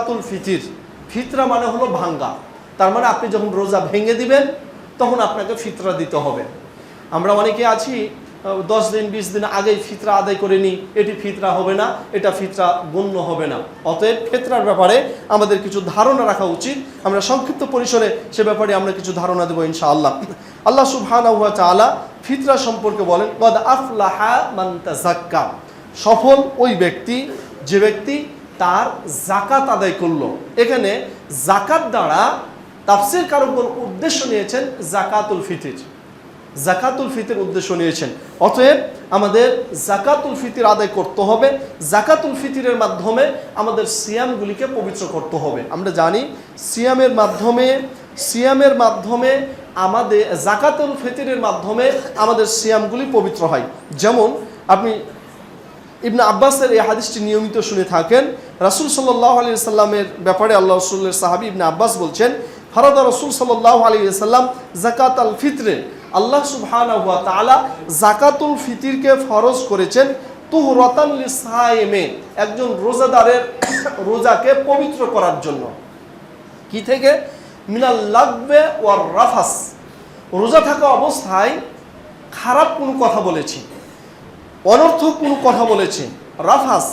জাকাতুল ফিতির, ফিতরা মানে হলো ভাঙ্গা, তার মানে আপনি যখন রোজা ভেঙে দিবেন তখন আপনাকে ফিতরা দিতে হবে। আমরা অনেকে আছি 10 দিন 20 দিন আগেই ফিতরা আদায় করে নিই, এটি ফিতরা হবে না, এটা ফিতরা গণ্য হবে না। অতএব ফিতরার ব্যাপারে আমাদের কিছু ধারণা রাখা উচিত। আমরা সংক্ষিপ্ত পরিসরে সে ব্যাপারে আমরা কিছু ধারণা দেব ইনশাআল্লাহ। আল্লাহ সুবহানাহু ওয়া তাআলা ফিতরা সম্পর্কে বলেন, কদ আফলাহা মান তাযাক্কা, সফল ওই ব্যক্তি যে ব্যক্তি তার যাকাত আদায় করলো। এখানে যাকাত দ্বারা তাফসীরকারগণ উদ্দেশ্য নিয়েছেন যাকাতুল ফিতর, যাকাতুল ফিতর উদ্দেশ্য নিয়েছেন। অতএব আমাদের যাকাতুল ফিতর আদায় করতে হবে। যাকাতুল ফিতরের মাধ্যমে আমাদের সিয়ামগুলিকে পবিত্র করতে হবে। আমরা জানি সিয়ামের মাধ্যমে আমাদের যাকাতুল ফিতরের মাধ্যমে আমাদের সিয়ামগুলি পবিত্র হয়। যেমন আপনি ইবনে আব্বাসের এই হাদিসটি নিয়মিত শুনে থাকেন। রাসূল সাল্লাল্লাহু আলাইহি ওয়াসাল্লামের ব্যাপারে আল্লাহ রাসূলের সাহাবী ইবনে আব্বাস বলছেন, ফারাদা রাসূল সাল্লাল্লাহু আলাইহি ওয়াসাল্লাম যাকাতাল ফিতরে, আল্লাহ সুবহানাহু ওয়া তাআলা যাকাতুল ফিতরকে ফরজ করেছেন তুহরাতান লিসায়েমে, একজন রোজাদারের রোজাকে পবিত্র করার জন্য। কি থেকে? মিনাল লাগবে ওয়ার রাফাস, রোজা থাকা অবস্থায় খারাপ কোনো কথা বলেছি, অনর্থক কোনো কথা বলেছে, রাফাস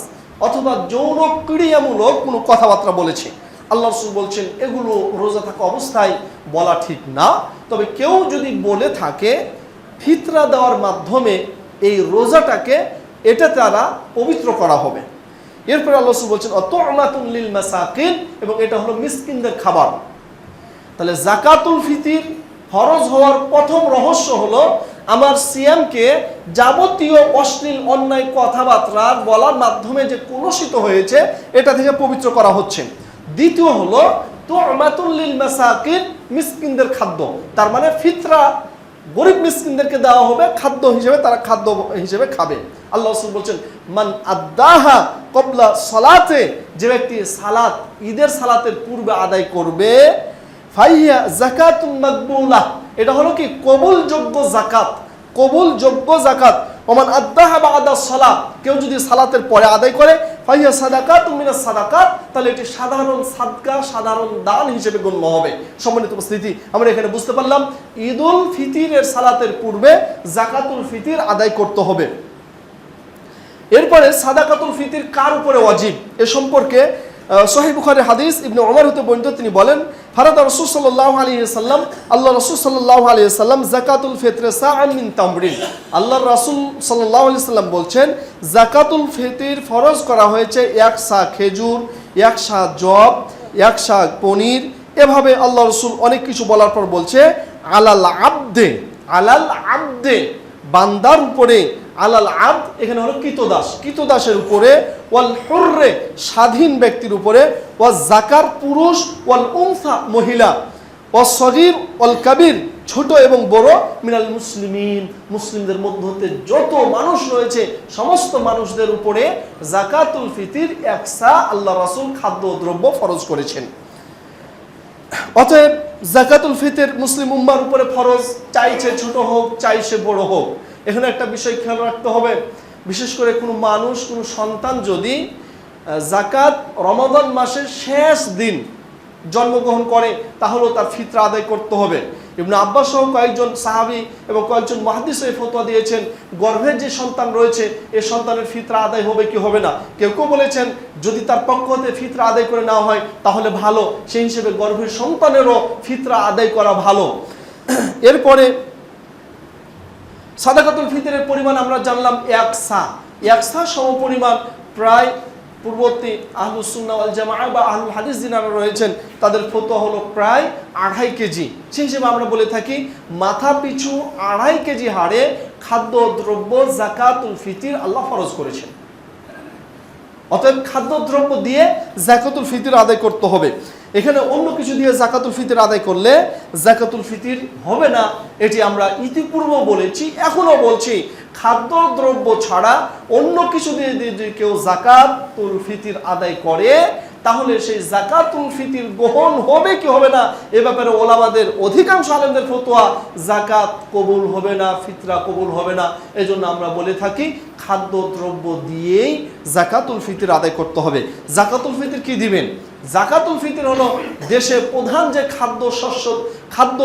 অথবা যৌন ক্রিয়ামূলক কোনো কথাবার্তা বলেছে, আল্লাহ রাসূল বলছেন এগুলো রোজা থাকা অবস্থায় বলা ঠিক না। তবে কেউ যদি বলে থাকে ফিতরা দেওয়ার মাধ্যমে এই রোজাটাকে এটা দ্বারা পবিত্র করা হবে। এরপরে আল্লাহ রাসূল বলছেন অতুমাতুন লিল মাসাকিন, এবং এটা হলো মিসকিনদের খাবার। তাহলে যাকাতুল ফিতর ফরজ হওয়ার প্রথম রহস্য হলো আমার সিয়ামকে যাবতীয় অশ্লীল অন্যায় কথাবার্তা বলার মাধ্যমে যে কলুষিত হয়েছে এটা থেকে পবিত্র করা হচ্ছে। দ্বিতীয় হলো তুমাতুল লিল মাসাকিন, মিসকিনদের খাদ্য, তার মানে ফিতরা গরিব মিসকিনদেরকে দেওয়া হবে খাদ্য হিসেবে, তারা খাদ্য হিসেবে খাবে। আল্লাহ রাসূল বলছেন মান আদাহা ক্বাবলা সালাতে, যে ব্যক্তি সালাত ঈদের সালাতের পূর্বে আদায় করবে, ফাইয়া যাকাতুন মাকবুলা, এটা হলো কি কবুলযোগ্য যাকাত, কবুলযোগ্য যাকাত। ওমান আদাহা বাদা সালাত, কেউ যদি সালাতের পরে আদায় করে, ফাইয়া সাদাকাতুন মিনাস সাদাকাত, তাহলে এটি সাধারণ সাদকা, সাধারণ দান হিসেবে গণ্য হবে। সম্মানিত উপস্থিতি, আমরা এখানে বুঝতে পারলাম ঈদুল ফিতরের সালাতের পূর্বে যাকাতুল ফিতর আদায় করতে হবে। এরপরে সাদাকাতুল ফিতর কার উপরে ওয়াজিব এ সম্পর্কে সহিহ বুখারীর হাদিস ইবনে ওমর হতে বর্ণিত, তিনি বলেন ফারাদা রাসূল সাল্লাল্লাহু আলাইহি ওয়াসাল্লাম, আল্লাহ রাসূল সাল্লাল্লাহু আলাইহি ওয়াসাল্লাম যাকাতুল ফিতরে সাআন মিন তামরিন, আল্লাহর রাসূল সাল্লাল্লাহু আলাইহি ওয়াসাল্লাম বলছেন যাকাতুল ফিতর ফরজ করা হয়েছে 1 সা খেজুর, 1 সা জব, 1 সা পনির। এভাবে আল্লাহ রাসূল অনেক কিছু বলার পর বলছে আলাল আবদে, বান্দার উপরে, আলাল আবদ এখানে হলো কৃতদাস, কৃতদাসের উপরে, ওয়াল হুররে স্বাধীন ব্যক্তির উপরে, ওয়া যাকার পুরুষ, ওয়াল উনসা মহিলা, ওয়াস সগীর ওয়াল কাবীর ছোট এবং বড়, মিনাল মুসলিমিন মুসলিমদের মধ্যে হতে যত মানুষ রয়েছে সমস্ত মানুষদের উপরে যাকাতুল ফিতর 1 সা আল্লাহ রাসূল খাদ্যদ্রব্য ফরজ করেছেন। অতএব যাকাতুল ফিতর মুসলিম উম্মার উপরে ফরজ, চাইছে ছোট হোক চাইছে বড় হোক। এখানে একটা বিষয় খেয়াল রাখতে হবে, বিশেষ করে কোনো মানুষ, কোনো সন্তান যদি যাকাত রমাদান মাসের শেষ দিন জন্মগ্রহণ করে তাহলেও তার ফিতরা আদায় করতে হবে। ইবনে আব্বাস সহ কয়েকজন সাহাবী এবং কয়েকজন মুহাদ্দিস এই ফতোয়া দিয়েছেন গর্ভের যে সন্তান রয়েছে এই সন্তানের ফিতরা আদায় হবে কি হবে না। কেউ কেউ বলেছেন যদি তার পক্ষ হতে ফিতরা আদায় করে নেওয়া হয় তাহলে ভালো, সেই হিসেবে গর্ভের সন্তানেরও ফিতরা আদায় করা ভালো। এরপরে সাদাকাতুল ফিতরের পরিমাণ আমরা জানলাম 1 সা, 1 সা সমপরিমাণ প্রায় পূর্ববর্তী আহলুস সুন্নাহ ওয়াল জামাআহ বা আহলুল হাদিস যিনারা রয়েছেন তাদের ফতোয়া হলো প্রায় 2.5 কেজি। সেই হিসেবে আমরা বলে থাকি মাথা পিছু 2.5 কেজি হারে খাদ্যদ্রব্য যাকাতুল ফিতর আল্লাহ ফরজ করেছেন। অতএব খাদ্যদ্রব্য দিয়ে যাকাতুল ফিতর আদায় করতে হবে। এখানে অন্য কিছু দিয়ে যাকাতুল ফিতর আদায় করলে যাকাতুল ফিতর হবে না, এটি আমরা ইতিপূর্বে বলেছি, এখনো বলছি। খাদ্যদ্রব্য ছাড়া অন্য কিছু দিয়ে যদি কেউ যাকাতুল ফিতর আদায় করে তাহলে সেই যাকাতুল ফিতির গ্রহণ হবে কি হবে না এ ব্যাপারে ওলামাদের অধিকাংশ আলেমদের ফতোয়া যাকাত কবুল হবে না, ফিতরা কবুল হবে না। এজন্য আমরা বলে থাকি খাদ্যদ্রব্য দিয়েই যাকাতুল ফিতর আদায় করতে হবে। যাকাতুল ফিতর কি দিবেন? যাকাতুল ফিতর হলো দেশে প্রধান যে খাদ্য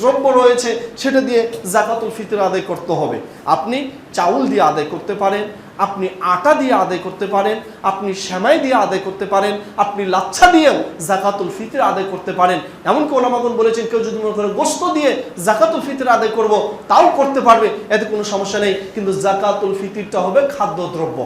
দ্রব্য রয়েছে সেটা দিয়ে যাকাতুল ফিতর আদায় করতে হবে। আপনি চাউল দিয়ে আদায় করতে পারেন, আপনি আটা দিয়ে আদায় করতে পারেন, আপনি সেমাই দিয়ে আদায় করতে পারেন, আপনি লাচ্ছা দিয়েও যাকাতুল ফিতর আদায় করতে পারেন। এমনকি ওলামাগণ বলেছেন কেউ যদি মনে করে গোশত দিয়ে যাকাতুল ফিতর আদায় করব তাও করতে পারবে, এতে কোনো সমস্যা নেই। কিন্তু যাকাতুল ফিতরটা হবে খাদ্যদ্রব্য।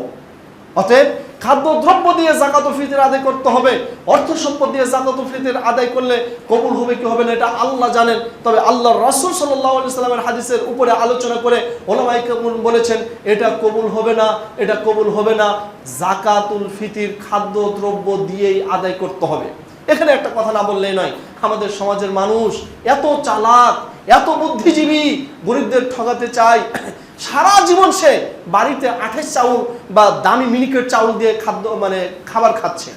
অতএব খাদ্যদ্রব্য দিয়ে যাকাতুল ফিতর আদায় করতে হবে। অর্থ সম্পদ দিয়ে যাকাতুল ফিতর আদায় করলে কবুল হবে কি হবে না এটা আল্লাহ জানেন। তবে আল্লাহর রাসূল সাল্লাল্লাহু আলাইহি সাল্লামের হাদিসের উপরে আলোচনা করে ওলামায়ে কেরাম বলেছেন এটা কবুল হবে না, এটা কবুল হবে না। যাকাতুল ফিতর খাদ্যদ্রব্য দিয়েই আদায় করতে হবে। এখানে একটা কথা না বললেই নয়, আমাদের সমাজের মানুষ এত চালাক, এত বুদ্ধিজীবী, গরিবদের ঠকাতে চায়। সারা জীবন সে বাড়িতে আঠের চাউল বা দামি মিনিকেট চাউল দিয়ে খাবার খাচ্ছে।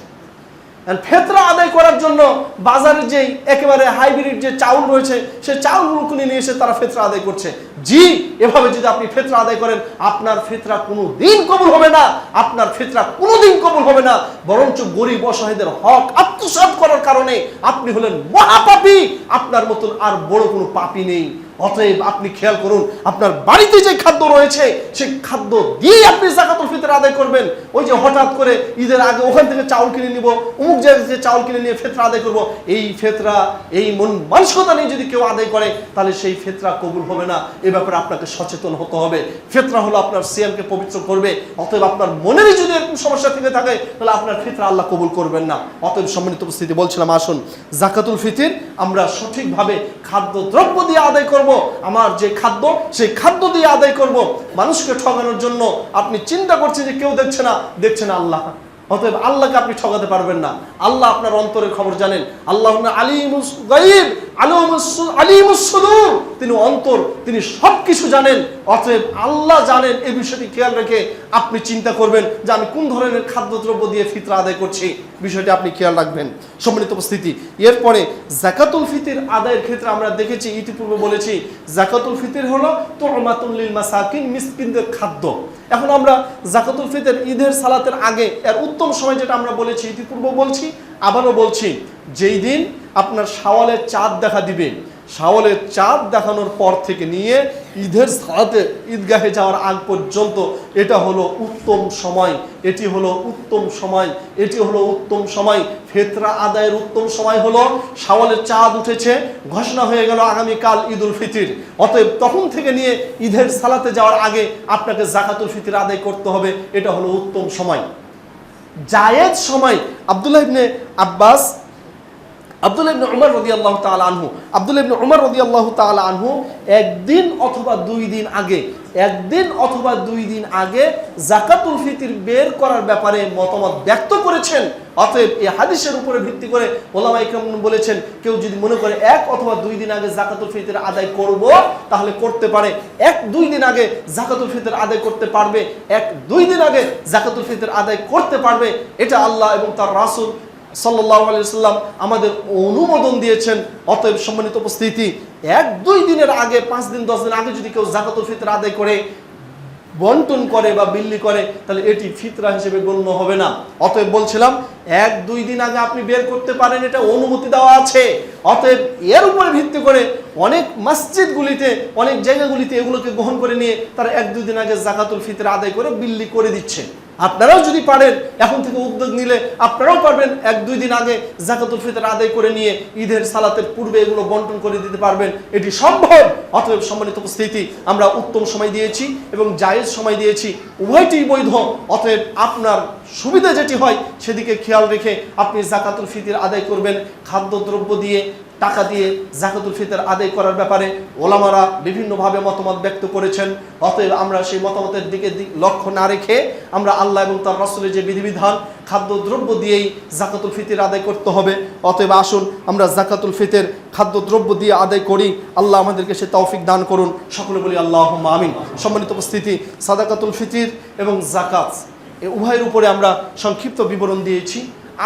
ফিতরা আদায় করার জন্য বাজারে যে একেবারে হাইব্রিড যে চাউল রয়েছে সে চাউলগুলো কিনে নিয়ে এসে তারা ফিতরা আদায় করছে। জি, এভাবে যদি আপনি ফিতরা আদায় করেন আপনার ফিতরা কোনোদিন কবুল হবে না, আপনার ফিতরা কোনোদিন কবুল হবে না। বরঞ্চ গরিব অসহায়দের হক আত্মসাৎ করার কারণে আপনি হলেন মহাপাপী। আপনার মতন আর বড় কোনো পাপী নেই। অতএব আপনি খেয়াল করুন, আপনার বাড়িতে যে খাদ্য রয়েছে সেই খাদ্য দিয়ে আপনি যাকাতুল ফিতর আদায় করবেন। ওই যে হঠাৎ করে ঈদের আগে ওখান থেকে চাউল কিনে নিব, অমুক জায়গা থেকে চাউল কিনে নিয়ে ফিতরা আদায় করব, এই ফিতরা এই মন মানসিকতা নিয়ে যদি কেউ আদায় করে তাহলে সেই ফিতরা কবুল হবে না। এ ব্যাপারে আপনাকে সচেতন হতে হবে। ফিতরা হলো আপনার সিয়ামকে পবিত্র করবে। অতএব আপনার মনেরই যদি এরকম সমস্যা থেকে থাকে তাহলে আপনার ফিতরা আল্লাহ কবুল করবেন না। অতএব সম্মানিত উপস্থিতি, বলছিলাম আসুন যাকাতুল ফিতর আমরা সঠিকভাবে খাদ্যদ্রব্য দিয়ে আদায় করব। আমার যে খাদ্য সেই খাদ্য দিয়ে আদায় করব। মানুষকে ঠকানোর জন্য আপনি চিন্তা করছেন যে কেউ দেখছে না আল্লাহ। অতএব আল্লাহকে আপনি ঠকাতে পারবেন না। আল্লাহ আপনার অন্তরের খবর জানেন। আল্লাহ আলিমুস গায়ব আলিমুস সুদূর, তিনি অন্তর, তিনি সবকিছু জানেন। অতএব আল্লাহ জানেন। এই বিষয়টি খেয়াল রেখে আপনি চিন্তা করবেন যে আমি কোন ধরনের খাদ্যদ্রব্য দিয়ে ফিতরা আদায় করছি, বিষয়টি আপনি খেয়াল রাখবেন। সম্মানিত উপস্থিতি, এরপরে যাকাতুল ফিতর আদায়ের ক্ষেত্রে আমরা দেখেছি, ইতিপূর্বে বলেছি, যাকাতুল ফিতর হলো তু'মাতুন লিল মাসাকিন, মিসকিনদের খাদ্য। এখন আমরা যাকাতুল ফিতর ঈদের সালাতের আগে এর উত্তম সময় যেটা আমরা বলেছি, ইতিপূর্বে বলছি, আবারও বলছি, যেই দিন আপনার শাওয়ালের চাঁদ দেখা দিবে, শাওয়ালের চাঁদ দেখানোর পর থেকে নিয়ে ঈদের সালাতে ঈদগাহে যাওয়ার আগ পর্যন্ত এটা হলো উত্তম সময়। এটি হলো উত্তম সময়, এটি হলো উত্তম সময়। ফিতরা আদায়ের উত্তম সময় হলো শাওয়ালের চাঁদ উঠেছে, ঘোষণা হয়ে গেল আগামীকাল ঈদুল ফিতর। অতএব তখন থেকে নিয়ে ঈদের সালাতে যাওয়ার আগে আপনাকে যাকাতুল ফিতর আদায় করতে হবে। এটা হলো উত্তম সময়। জায়েজ সময় আব্দুল্লাহ ইবনে উমর রাদিয়াল্লাহু তাআলা আনহু একদিন অথবা দুই দিন আগে যাকাতুল ফিতর বের করার ব্যাপারে মতামত ব্যক্ত করেছেন। অতএব এই হাদিসের উপরে ভিত্তি করে ওলামায়ে কেরাম বলেছেন কেউ যদি মনে করে 1 অথবা 2 দিন আগে যাকাতুল ফিতর আদায় করব তাহলে করতে পারে। 1-2 দিন আগে যাকাতুল ফিতর আদায় করতে পারবে, 1-2 দিন আগে যাকাতুল ফিতর আদায় করতে পারবে। এটা আল্লাহ এবং তার রাসূল সাল্লাল্লাহু আলাইহি ওয়াসাল্লাম আমাদের অনুমোদন দিয়েছেন। অতএব সম্মানিত উপস্থিতি, 1-2 দিনের আগে, 5 দিন 10 দিন আগে যদি কেউ যাকাতুল ফিতর আদায় করে, বন্টন করে বা বিল্লি করে তাহলে এটি ফিতরা হিসেবে গণ্য হবে না। অতএব বলছিলাম 1-2 দিন আগে আপনি বের করতে পারেন, এটা অনুমতি দেওয়া আছে। অতএব এর উপরে ভিত্তি করে অনেক মসজিদগুলিতে, অনেক জায়গাগুলিতে এগুলোকে গ্রহণ করে নিয়ে তারা 1-2 দিন আগে যাকাতুল ফিতর আদায় করে বিল্লি করে দিচ্ছে। আপনারাও যদি পারেন, এখন থেকে উদ্যোগ নিলে আপনারাও পারবেন 1-2 দিন আগে যাকাতুল ফিতর আদায় করে নিয়ে ঈদের সালাতের পূর্বে এগুলো বন্টন করে দিতে পারবেন। এটি সম্ভব। অতএব সম্মানিত উপস্থিতি, আমরা উত্তম সময় দিয়েছি এবং জায়েজ সময় দিয়েছি, উভয়টিই বৈধ। অতএব আপনার সুবিধা যেটি হয় সেদিকে খেয়াল রেখে আপনি যাকাতুল ফিতর আদায় করবেন। খাদ্যদ্রব্য দিয়ে, টাকা দিয়ে যাকাতুল ফিতর আদায় করার ব্যাপারে ওলামারা বিভিন্নভাবে মতামত ব্যক্ত করেছেন। অতএব আমরা সেই মতামতের দিকে লক্ষ্য না রেখে আমরা আল্লাহ এবং তার রাসূলের যে বিধিবিধান, খাদ্যদ্রব্য দিয়েই যাকাতুল ফিতর আদায় করতে হবে। অতএব আসুন আমরা যাকাতুল ফিতর খাদ্যদ্রব্য দিয়ে আদায় করি। আল্লাহ আমাদেরকে সে তৌফিক দান করুন। সকলে বলি আল্লাহুম্মা আমিন। সম্মানিত উপস্থিতি, সাদাকাতুল ফিতর এবং যাকাত এই উভয়ের উপরে আমরা সংক্ষিপ্ত বিবরণ দিয়েছি।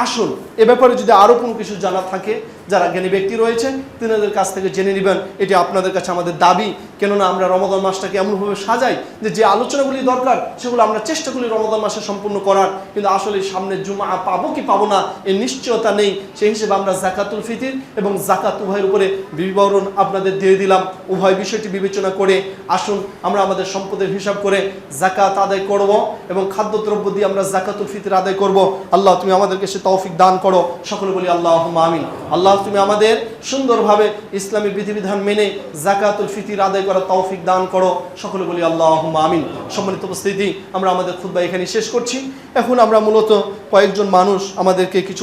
আসুন এ ব্যাপারে যদি আরও কোনো কিছু জানা থাকে, যারা জ্ঞানী ব্যক্তি রয়েছেন তিনাদের কাছ থেকে জেনে নেবেন, এটি আপনাদের কাছে আমাদের দাবি। কেননা আমরা রমাদান মাসটাকে এমনভাবে সাজাই যে আলোচনাগুলি দরকার সেগুলো আমরা চেষ্টা করি রমাদান মাসে সম্পূর্ণ করার, কিন্তু আসলে সামনে জুমা পাবো কি পাবো না এর নিশ্চয়তা নেই। সেই হিসেবে আমরা জাকাতুল ফিতির এবং জাকাত উভয়ের উপরে বিবরণ আপনাদের দিয়ে দিলাম। উভয় বিষয়টি বিবেচনা করে আসুন আমরা আমাদের সম্পদের হিসাব করে জাকাত আদায় করব এবং খাদ্যদ্রব্য দিয়ে আমরা জাকাতুল ফিতির আদায় করব। আল্লাহ তুমি আমাদেরকে সে তৌফিক দান করো, সকলে বলি আল্লাহুম্মা আমিন। আল্লাহ তুমি আমাদের সুন্দরভাবে ইসলামী বিধিবিধান মেনে জাকাতুল ফিতির আদায় করার তৌফিক দান করো, সকলে বলি আল্লাহুম্মা আমিন। সম্মানিত উপস্থিতি, আমরা আমাদের খুতবা এখানে শেষ করছি। এখন আমরা মূলত কয়েকজন মানুষ আমাদেরকে কিছু